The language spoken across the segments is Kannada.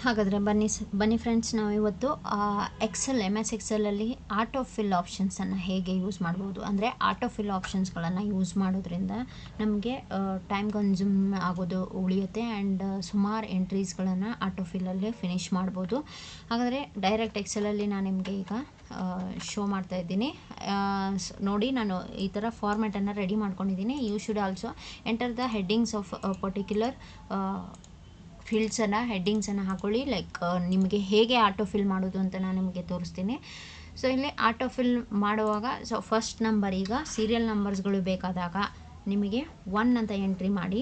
ಹಾಗಾದರೆ ಬನ್ನಿ ಫ್ರೆಂಡ್ಸ್, ನಾವು ಇವತ್ತು ಎಕ್ಸೆಲ್ MS ಎಕ್ಸೆಲಲ್ಲಿ ಆಟೋಫಿಲ್ ಆಪ್ಷನ್ಸನ್ನು ಹೇಗೆ ಯೂಸ್ ಮಾಡ್ಬೋದು, ಅಂದರೆ ಆಟೋಫಿಲ್ ಆಪ್ಷನ್ಸ್ಗಳನ್ನು ಯೂಸ್ ಮಾಡೋದ್ರಿಂದ ನಮಗೆ ಟೈಮ್ ಕನ್ಸ್ಯೂಮ್ ಆಗೋದು ಉಳಿಯುತ್ತೆ ಆ್ಯಂಡ್ ಸುಮಾರು ಎಂಟ್ರೀಸ್ಗಳನ್ನು ಆಟೋಫಿಲ್ಲಲ್ಲೇ ಫಿನಿಷ್ ಮಾಡ್ಬೋದು. ಹಾಗಾದರೆ ಡೈರೆಕ್ಟ್ ಎಕ್ಸೆಲಲ್ಲಿ ನಾನು ನಿಮಗೆ ಈಗ ಶೋ ಮಾಡ್ತಾ ಇದ್ದೀನಿ. ನೋಡಿ, ನಾನು ಈ ಥರ ಫಾರ್ಮ್ಯಾಟನ್ನು ರೆಡಿ ಮಾಡ್ಕೊಂಡಿದ್ದೀನಿ. You should also enter the headings of particular ಫೀಲ್ಡ್ಸನ್ನು, ಹೆಡ್ಡಿಂಗ್ಸನ್ನು ಹಾಕೊಳ್ಳಿ. ಲೈಕ್ ನಿಮಗೆ ಹೇಗೆ ಆಟೋಫಿಲ್ ಮಾಡೋದು ಅಂತ ನಾನು ನಿಮಗೆ ತೋರಿಸ್ತೀನಿ. ಸೊ ಇಲ್ಲಿ ಆಟೋಫಿಲ್ ಮಾಡುವಾಗ ಫಸ್ಟ್ ನಂಬರ್, ಈಗ ಸೀರಿಯಲ್ ನಂಬರ್ಸ್ಗಳು ಬೇಕಾದಾಗ ನಿಮಗೆ 1 ಅಂತ ಎಂಟ್ರಿ ಮಾಡಿ.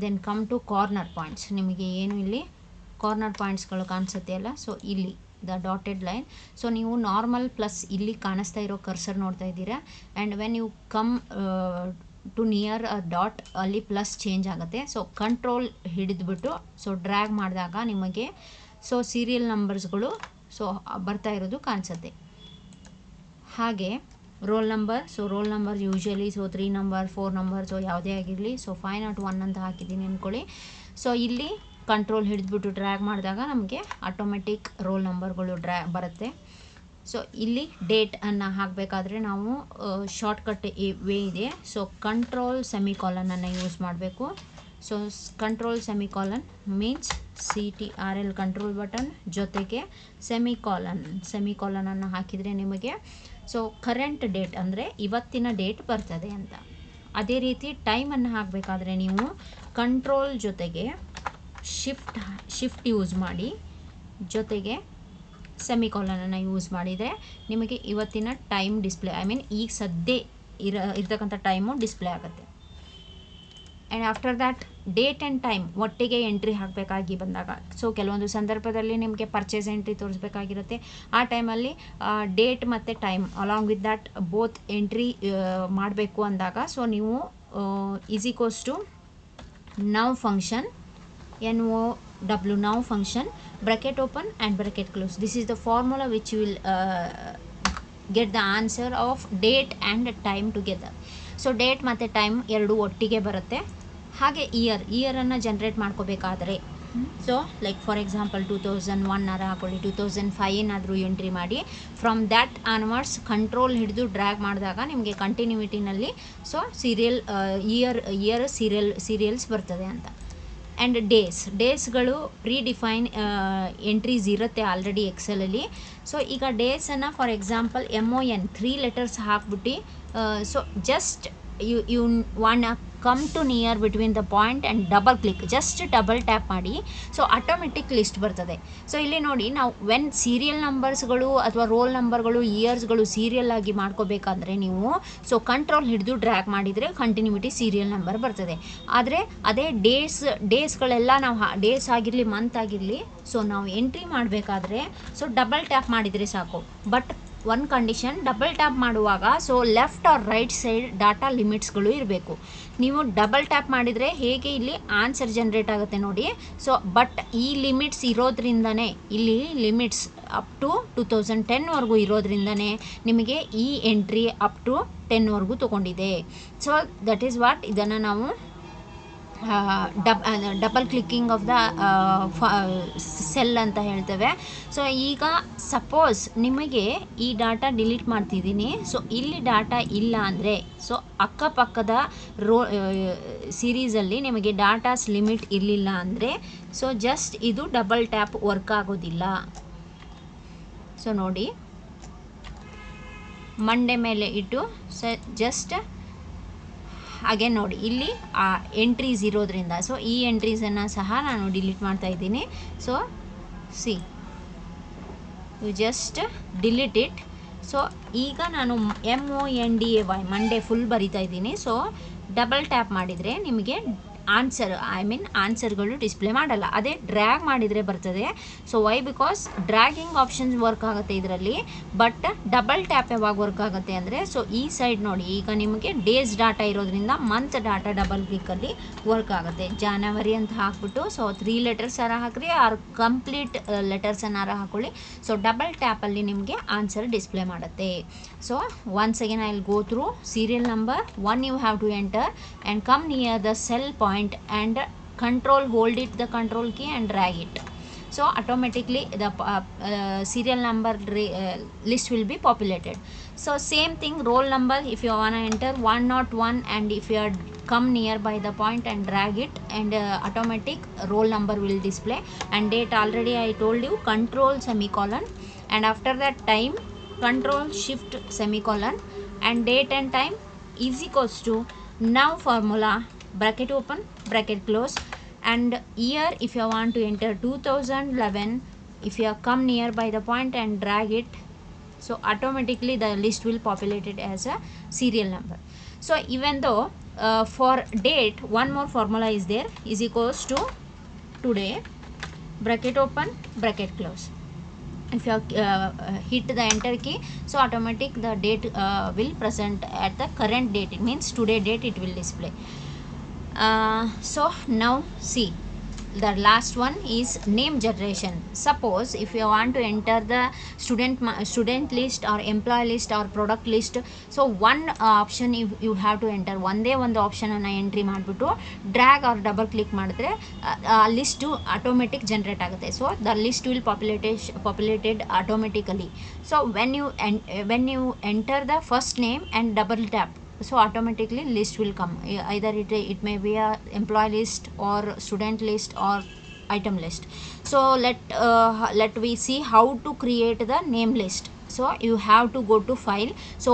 Then come to corner points. ನಿಮಗೆ ಏನು ಇಲ್ಲಿ ಕಾರ್ನರ್ ಪಾಯಿಂಟ್ಸ್ಗಳು ಕಾಣಿಸುತ್ತೆ ಅಲ್ಲ, ಸೊ ಇಲ್ಲಿ ದ ಡಾಟೆಡ್ ಲೈನ್. ಸೊ ನೀವು ನಾರ್ಮಲ್ ಪ್ಲಸ್ ಇಲ್ಲಿ ಕಾಣಿಸ್ತಾ ಇರೋ ಕರ್ಸರ್ ನೋಡ್ತಾ ಇದ್ದೀರಾ. And when you come to near a dot, ಅಲ್ಲಿ ಪ್ಲಸ್ ಚೇಂಜ್ ಆಗುತ್ತೆ. ಸೊ ಕಂಟ್ರೋಲ್ ಹಿಡಿದ್ಬಿಟ್ಟು ಸೊ ಡ್ರ್ಯಾಗ್ ಮಾಡಿದಾಗ ನಿಮಗೆ ಸೊ ಸೀರಿಯಲ್ ನಂಬರ್ಸ್ಗಳು ಸೊ ಬರ್ತಾ ಇರೋದು ಕಾಣಿಸುತ್ತೆ. ಹಾಗೆ roll number, so roll number usually so 3 number 4 number so ಯಾವುದೇ ಆಗಿರಲಿ. ಸೊ 501 ಅಂತ ಹಾಕಿದ್ದೀನಿ ಅಂದ್ಕೊಳ್ಳಿ. ಸೊ ಇಲ್ಲಿ ಕಂಟ್ರೋಲ್ ಹಿಡಿದ್ಬಿಟ್ಟು ಡ್ರ್ಯಾಗ್ ಮಾಡಿದಾಗ ನಮಗೆ ಆಟೋಮೆಟಿಕ್ ರೋಲ್ ನಂಬರ್ಗಳು ಬರುತ್ತೆ. ಸೊ ಇಲ್ಲಿ ಡೇಟನ್ನು ಹಾಕಬೇಕಾದ್ರೆ ನಾವು ಶಾರ್ಟ್ಕಟ್ ವೇ ಇದೆ. ಸೊ ಕಂಟ್ರೋಲ್ ಸೆಮಿಕಾಲನನ್ನು ಯೂಸ್ ಮಾಡಬೇಕು. So control semicolon means CTRL control button ಜೊತೆಗೆ ಸೆಮಿಕಾಲನನ್ನು ಹಾಕಿದರೆ ನಿಮಗೆ ಸೊ ಕರೆಂಟ್ ಡೇಟ್ ಅಂದರೆ ಇವತ್ತಿನ ಡೇಟ್ ಬರ್ತದೆ ಅಂತ. ಅದೇ ರೀತಿ ಟೈಮನ್ನು ಹಾಕಬೇಕಾದ್ರೆ ನೀವು ಕಂಟ್ರೋಲ್ ಜೊತೆಗೆ ಶಿಫ್ಟ್ ಯೂಸ್ ಮಾಡಿ, ಜೊತೆಗೆ ಸೆಮಿಕಾಲನನ್ನು ಯೂಸ್ ಮಾಡಿದರೆ ನಿಮಗೆ ಇವತ್ತಿನ ಟೈಮ್ ಡಿಸ್ಪ್ಲೇ, ಈಗ ಸದ್ಯ ಇರತಕ್ಕಂಥ ಟೈಮು ಡಿಸ್ಪ್ಲೇ ಆಗುತ್ತೆ. And after that date and time ಒಟ್ಟಿಗೆ ಎಂಟ್ರಿ ಹಾಕಬೇಕಾಗಿ ಬಂದಾಗ, ಸೊ ಕೆಲವೊಂದು ಸಂದರ್ಭದಲ್ಲಿ ನಿಮಗೆ ಪರ್ಚೇಸ್ ಎಂಟ್ರಿ ತೋರಿಸ್ಬೇಕಾಗಿರುತ್ತೆ. ಆ ಟೈಮಲ್ಲಿ ಡೇಟ್ ಮತ್ತು time along with that both entry ಮಾಡಬೇಕು ಅಂದಾಗ, ಸೊ ನೀವು equals to now function NOW now function, bracket open and bracket close. This is the formula which you will get the answer of date and time together. So date ಮತ್ತು ಟೈಮ್ ಎರಡು ಒಟ್ಟಿಗೆ ಬರುತ್ತೆ. ಹಾಗೆ ಇಯರನ್ನು ಜನ್ರೇಟ್ ಮಾಡ್ಕೋಬೇಕಾದ್ರೆ, ಸೊ ಲೈಕ್ ಫಾರ್ ಎಕ್ಸಾಂಪಲ್ 2001 ಹಾಕೊಳ್ಳಿ, 2005 ಏನಾದರೂ ಎಂಟ್ರಿ ಮಾಡಿ. ಫ್ರಮ್ ದ್ಯಾಟ್ ಆನ್ವರ್ಡ್ಸ್ ಕಂಟ್ರೋಲ್ ಹಿಡಿದು ಡ್ರ್ಯಾಗ್ ಮಾಡಿದಾಗ ನಿಮಗೆ ಕಂಟಿನ್ಯೂಟಿನಲ್ಲಿ ಸೊ ಇಯರ್ ಸೀರಿಯಲ್ಸ್ ಬರ್ತದೆ ಅಂತ. ಆ್ಯಂಡ್ ಡೇಸ್ಗಳು ಪ್ರೀಡಿಫೈನ್ ಎಂಟ್ರೀಸ್ ಇರುತ್ತೆ ಆಲ್ರೆಡಿ ಎಕ್ಸೆಲಲ್ಲಿ. ಸೊ ಈಗ ಡೇಸನ್ನು ಫಾರ್ ಎಕ್ಸಾಂಪಲ್ MON 3 ಲೆಟರ್ಸ್ ಹಾಕ್ಬಿಟ್ಟು so just you want come to near between the point and double click, just double tap ಮಾಡಿ. ಸೊ ಆಟೋಮೆಟಿಕ್ ಲಿಸ್ಟ್ ಬರ್ತದೆ. ಸೊ ಇಲ್ಲಿ ನೋಡಿ, ನಾವು ವೆನ್ ಸೀರಿಯಲ್ ನಂಬರ್ಸ್ಗಳು ಅಥವಾ ರೋಲ್ ನಂಬರ್ಗಳು ಇಯರ್ಸ್ಗಳು ಸೀರಿಯಲ್ ಆಗಿ ಮಾಡ್ಕೋಬೇಕಾದ್ರೆ ನೀವು ಸೊ ಕಂಟ್ರೋಲ್ ಹಿಡಿದು ಡ್ರ್ಯಾಗ್ ಮಾಡಿದರೆ ಕಂಟಿನ್ಯೂಟಿ ಸೀರಿಯಲ್ ನಂಬರ್ ಬರ್ತದೆ. ಆದರೆ ಅದೇ ಡೇಸ್ಗಳೆಲ್ಲ ನಾವು ಡೇಸ್ ಆಗಿರಲಿ ಮಂತ್ ಆಗಿರಲಿ ಸೊ ನಾವು ಎಂಟ್ರಿ ಮಾಡಬೇಕಾದ್ರೆ ಸೊ ಡಬಲ್ ಟ್ಯಾಪ್ ಮಾಡಿದರೆ ಸಾಕು. But one condition, double tap ಮಾಡುವಾಗ so left or right side data ಲಿಮಿಟ್ಸ್ಗಳು ಇರಬೇಕು. ನೀವು ಡಬಲ್ ಟ್ಯಾಪ್ ಮಾಡಿದರೆ ಹೇಗೆ ಇಲ್ಲಿ ಆನ್ಸರ್ ಜನ್ರೇಟ್ ಆಗುತ್ತೆ ನೋಡಿ. ಸೊ ಬಟ್ ಈ ಲಿಮಿಟ್ಸ್ ಇರೋದ್ರಿಂದನೇ, ಇಲ್ಲಿ ಲಿಮಿಟ್ಸ್ ಅಪ್ ಟು 2010ವರೆಗೂ ಇರೋದ್ರಿಂದನೇ ನಿಮಗೆ ಈ ಎಂಟ್ರಿ ಅಪ್ ಟು 10ವರೆಗೂ ತೊಗೊಂಡಿದೆ. ಸೊ ದಟ್ ಈಸ್ ವಾಟ್ ಇದನ್ನು ನಾವು double clicking of the cell ಅಂತ ಹೇಳ್ತೇವೆ. ಸೊ ಈಗ ಸಪೋಸ್ ನಿಮಗೆ ಈ ಡಾಟಾ ಡಿಲೀಟ್ ಮಾಡ್ತಿದ್ದೀನಿ, ಸೊ ಇಲ್ಲಿ ಡಾಟಾ ಇಲ್ಲ ಅಂದರೆ, ಸೊ ಅಕ್ಕಪಕ್ಕದ ಸೀರೀಸಲ್ಲಿ ನಿಮಗೆ ಡಾಟಾಸ್ ಲಿಮಿಟ್ ಇರಲಿಲ್ಲ ಅಂದರೆ ಸೊ ಜಸ್ಟ್ ಇದು ಡಬಲ್ ಟ್ಯಾಪ್ ವರ್ಕ್ ಆಗೋದಿಲ್ಲ. ಸೊ ನೋಡಿ, ಮಂಡೆ ಮೇಲೆ ಇಟ್ಟು ಜಸ್ಟ್ ಹಾಗೆ ನೋಡಿ, ಇಲ್ಲಿ ಆ ಎಂಟ್ರೀಸ್ ಇರೋದ್ರಿಂದ ಸೊ ಈ ಎಂಟ್ರೀಸನ್ನು ಸಹ ನಾನು ಡಿಲೀಟ್ ಮಾಡ್ತಾ ಇದ್ದೀನಿ. So see you just delete it. So ಈಗ ನಾನು MONDAY ಮಂಡೇ ಫುಲ್ ಬರಿತಾ ಇದ್ದೀನಿ. ಸೊ ಡಬಲ್ ಟ್ಯಾಪ್ ಮಾಡಿದರೆ ನಿಮಗೆ ಆನ್ಸರ್ಗಳು ಡಿಸ್ಪ್ಲೇ ಮಾಡಲ್ಲ. ಅದೇ ಡ್ರ್ಯಾಗ್ ಮಾಡಿದರೆ ಬರ್ತದೆ. So why? Because dragging options work ಆಗುತ್ತೆ ಇದರಲ್ಲಿ. ಬಟ್ ಡಬಲ್ ಟ್ಯಾಪ್ ಯಾವಾಗ ವರ್ಕ್ ಆಗುತ್ತೆ ಅಂದರೆ, ಸೊ ಈ ಸೈಡ್ ನೋಡಿ, ಈಗ ನಿಮಗೆ ಡೇಸ್ ಡಾಟಾ ಇರೋದ್ರಿಂದ ಮಂತ್ ಡಾಟಾ ಡಬಲ್ ಕ್ಲಿಕ್ಕಲ್ಲಿ ವರ್ಕ್ ಆಗುತ್ತೆ. ಜಾನವರಿ ಅಂತ ಹಾಕ್ಬಿಟ್ಟು ಸೊ 3 ಲೆಟರ್ಸ್ ಹಾಕ್ರಿ, ಆರ್ ಕಂಪ್ಲೀಟ್ ಲೆಟರ್ಸನ್ನಾರ ಹಾಕೊಳ್ಳಿ. ಸೊ ಡಬಲ್ ಟ್ಯಾಪಲ್ಲಿ ನಿಮಗೆ ಆನ್ಸರ್ ಡಿಸ್ಪ್ಲೇ ಮಾಡುತ್ತೆ. So once again I will go through serial number 1 you have to enter and come near the cell point and control, hold it the control key and drag it. so automatically the serial number list will be populated. So same thing, roll number, if you want to enter 101, and if you are come nearby the point and drag it, and automatic roll number will display. And date, already I told you, control semicolon, and after that time control shift semicolon, and date and time is equals to now formula bracket open bracket close, and year if you want to enter 2011, if you come nearby the point and drag it, so automatically the list will populate it as a serial number. So even though for date one more formula is there, is equals to today bracket open bracket close. If you hit the enter key, so automatic the date will present at the current date, it means today date it will display. So now see, the last one is name generation. Suppose if you want to enter the student list or employee list or product list, so one option you have to enter, ಒಂದೇ ಒಂದು ಆಪ್ಷನ್ ಅನ್ನು ಎಂಟ್ರಿ ಮಾಡಿಬಿಟ್ಟು ಡ್ರ್ಯಾಗ್ ಆರ್ ಡಬಲ್ ಕ್ಲಿಕ್ ಮಾಡಿದ್ರೆ ಲಿಸ್ಟು ಆಟೋಮೆಟಿಕ್ ಜನರೇಟ್ ಆಗುತ್ತೆ. So the list will populated automatically. So when you enter the first name and double tap, so automatically list will come, either it may be a employee list or student list or item list. So let we see how to create the name list. So you have to go to file. So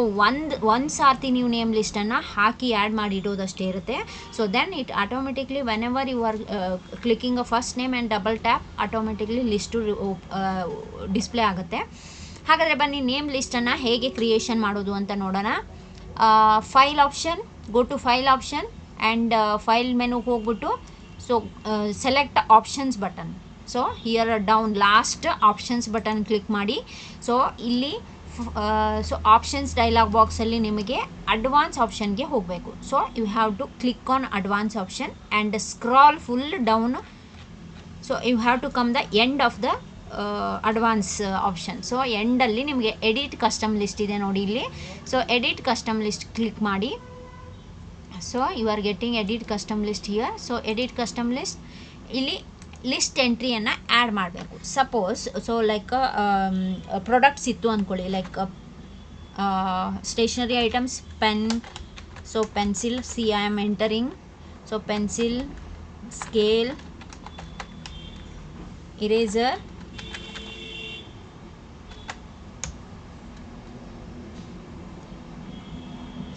one sarti ನೀವು ನೇಮ್ ಲಿಸ್ಟನ್ನು ಹಾಕಿ ಆ್ಯಡ್ ಮಾಡಿ ಇಡೋದಷ್ಟೇ ಇರುತ್ತೆ. So then it automatically whenever you are clicking a first name and double tap, automatically list display ಆಗುತ್ತೆ. ಹಾಗಾದರೆ ಬನ್ನಿ ನೇಮ್ ಲಿಸ್ಟನ್ನು ಹೇಗೆ ಕ್ರಿಯೇಷನ್ ಮಾಡೋದು ಅಂತ ನೋಡೋಣ. File option, go to file option and file ಮೆನುಗೆ ಹೋಗ್ಬಿಟ್ಟು so select options button. So here down last options button click ಮಾಡಿ. ಸೊ ಇಲ್ಲಿ ಸೊ ಆಪ್ಷನ್ಸ್ ಡೈಲಾಗ್ ಬಾಕ್ಸಲ್ಲಿ ನಿಮಗೆ ಅಡ್ವಾನ್ಸ್ ಆಪ್ಷನ್ಗೆ ಹೋಗಬೇಕು. So you have to click on advance option and scroll full down. So you have to come the end of the advance option. So ಎಂಡಲ್ಲಿ ನಿಮಗೆ ಎಡಿಟ್ ಕಸ್ಟಮ್ ಲಿಸ್ಟ್ ಇದೆ ನೋಡಿ ಇಲ್ಲಿ. So edit custom list click ಮಾಡಿ. So you are getting edit custom list here. So edit custom list, ಇಲ್ಲಿ ಲಿಸ್ಟ್ ಎಂಟ್ರಿಯನ್ನು ಆ್ಯಡ್ ಮಾಡಬೇಕು. ಸಪೋಸ್ ಸೊ ಲೈಕ್ ಪ್ರಾಡಕ್ಟ್ಸ್ ಇತ್ತು ಅಂದ್ಕೊಳ್ಳಿ, like stationery items, pen, so pencil, see I am entering. So pencil, scale, eraser,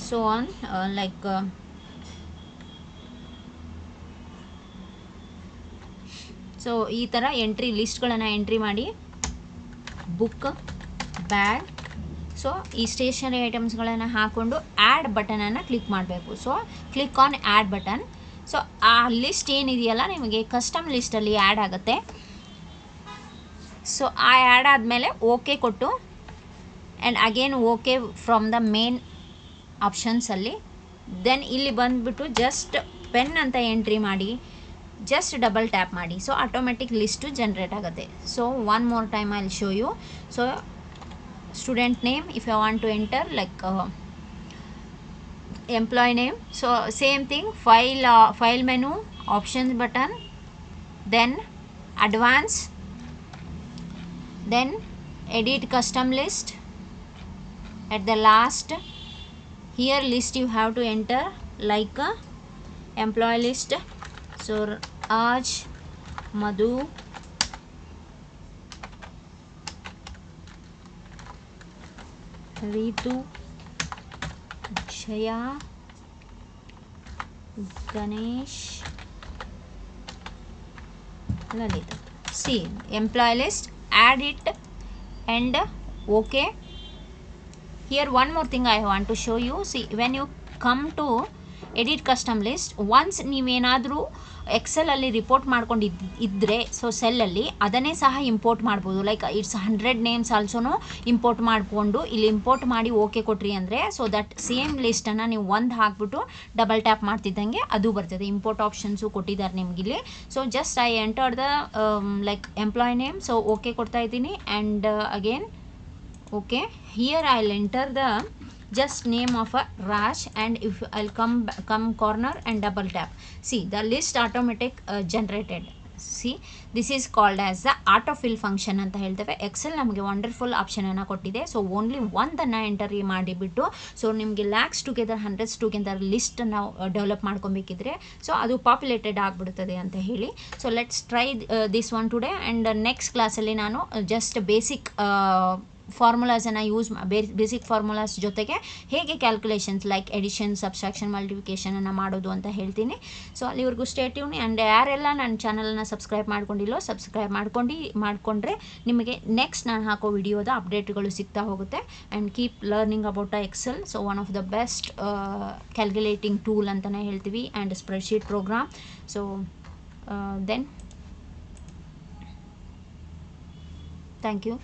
so on, like so ಈ ಥರ ಎಂಟ್ರಿ ಲಿಸ್ಟ್ಗಳನ್ನು ಎಂಟ್ರಿ ಮಾಡಿ. ಬುಕ್, ಬ್ಯಾಗ್, ಸೊ ಈ ಸ್ಟೇಷನರಿ ಐಟಮ್ಸ್ಗಳನ್ನು ಹಾಕ್ಕೊಂಡು ಆ್ಯಡ್ ಬಟನನ್ನು ಕ್ಲಿಕ್ ಮಾಡಬೇಕು. So click on add button. So ಆ ಲಿಸ್ಟ್ ಏನಿದೆಯಲ್ಲ ನಿಮಗೆ ಕಸ್ಟಮ್ ಲಿಸ್ಟಲ್ಲಿ ಆ್ಯಡ್ ಆಗುತ್ತೆ. ಸೊ ಆ ಆ್ಯಡ್ ಆದಮೇಲೆ ಓಕೆ ಕೊಟ್ಟು and again okay from the main ಆಪ್ಷನ್ಸಲ್ಲಿ. ದೆನ್ ಇಲ್ಲಿ ಬಂದುಬಿಟ್ಟು ಜಸ್ಟ್ ಪೆನ್ ಅಂತ ಎಂಟ್ರಿ ಮಾಡಿ, ಜಸ್ಟ್ ಡಬಲ್ ಟ್ಯಾಪ್ ಮಾಡಿ. ಸೊ ಆಟೋಮೆಟಿಕ್ ಲಿಸ್ಟು ಜನ್ರೇಟ್ ಆಗುತ್ತೆ. So one more time I will show you. So student name, if you want to enter like employee name, so same thing, file menu, options button, then advance, then edit custom list. At the last here list you have to enter like a employee list. So Raj, Madhu, Ritu, Jaya, Ganesh, Lalita. See, employee list, add it and okay. Here one more thing I want to show you. See, when you come to edit custom list, once ನೀವೇನಾದರೂ ಎಕ್ಸೆಲಲ್ಲಿ ರಿಪೋರ್ಟ್ ಮಾಡ್ಕೊಂಡು ಇದ್ದರೆ, ಸೊ ಸೆಲ್ಲಲ್ಲಿ ಅದನ್ನೇ ಸಹ ಇಂಪೋರ್ಟ್ ಮಾಡ್ಬೋದು. ಲೈಕ್ ಇಟ್ಸ್ 100 ನೇಮ್ಸ್ ಆಲ್ಸೋನು ಇಂಪೋರ್ಟ್ ಮಾಡಿಕೊಂಡು ಇಲ್ಲಿ ಇಂಪೋರ್ಟ್ ಮಾಡಿ ಓಕೆ ಕೊಟ್ರಿ ಅಂದರೆ, ಸೊ ದಟ್ ಸೇಮ್ ಲಿಸ್ಟನ್ನು ನೀವು ಒಂದು ಹಾಕ್ಬಿಟ್ಟು ಡಬಲ್ ಟ್ಯಾಪ್ ಮಾಡ್ತಿದ್ದಂಗೆ ಅದು ಬರ್ತದೆ. ಇಂಪೋರ್ಟ್ ಆಪ್ಷನ್ಸು ಕೊಟ್ಟಿದ್ದಾರೆ ನಿಮಗಿಲ್ಲಿ. So just I enter the like employee name. So okay ಕೊಡ್ತಾ ಇದ್ದೀನಿ and again okay. Here I will enter the just name of a Raj, and if I'll come corner and double tap, see the list automatic generated. See this is called as the autofill function ಅಂತ ಹೇಳ್ತೇವೆ. ಎಕ್ಸೆಲ್ ನಮಗೆ ವಂಡರ್ಫುಲ್ ಆಪ್ಷನನ್ನು ಕೊಟ್ಟಿದೆ. ಸೊ ಓನ್ಲಿ ಒಂದನ್ನು ಎಂಟರ್ ಮಾಡಿಬಿಟ್ಟು ಸೊ ನಿಮಗೆ ಲ್ಯಾಕ್ಸ್ ಟುಗೆದರ್ ಹಂಡ್ರೆಡ್ಸ್ ಟುಗೆದರ್ ಲಿಸ್ಟನ್ನು ಡೆವಲಪ್ ಮಾಡ್ಕೊಬೇಕಿದ್ರೆ ಸೊ ಅದು ಪಾಪ್ಯುಲೇಟೆಡ್ ಆಗಿಬಿಡುತ್ತದೆ ಅಂತ ಹೇಳಿ. So let's try this one today. And next ಕ್ಲಾಸಲ್ಲಿ ನಾನು ಜಸ್ಟ್ ಬೇಸಿಕ್ ಫಾರ್ಮುಲಾಸನ್ನು ಬೇಸಿಕ್ ಫಾರ್ಮುಲಾಸ್ ಜೊತೆಗೆ ಹೇಗೆ ಕ್ಯಾಲ್ಕುಲೇಷನ್ಸ್ ಲೈಕ್ ಎಡಿಷನ್, ಸಬ್ಸ್ಟ್ರಾಕ್ಷನ್, ಮಲ್ಟಿಪ್ಲಿಕೇಷನನ್ನು ಮಾಡೋದು ಅಂತ ಹೇಳ್ತೀನಿ. ಸೊ ಅಲ್ಲಿವರೆಗೂ ಸ್ಟೇ ಟ್ಯೂನ್. ಆ್ಯಂಡ್ ಯಾರೆಲ್ಲ ನನ್ನ ಚಾನಲನ್ನು ಸಬ್ಸ್ಕ್ರೈಬ್ ಮಾಡ್ಕೊಂಡಿಲ್ಲೋ ಸಬ್ಸ್ಕ್ರೈಬ್ ಮಾಡಿಕೊಂಡ್ರೆ ನಿಮಗೆ ನೆಕ್ಸ್ಟ್ ನಾನು ಹಾಕೋ ವಿಡಿಯೋದ ಅಪ್ಡೇಟ್ಗಳು ಸಿಗ್ತಾ ಹೋಗುತ್ತೆ. And keep learning about Excel. So one of the best calculating tool ಅಂತಲೇ ಹೇಳ್ತೀವಿ and spreadsheet program. So then thank you.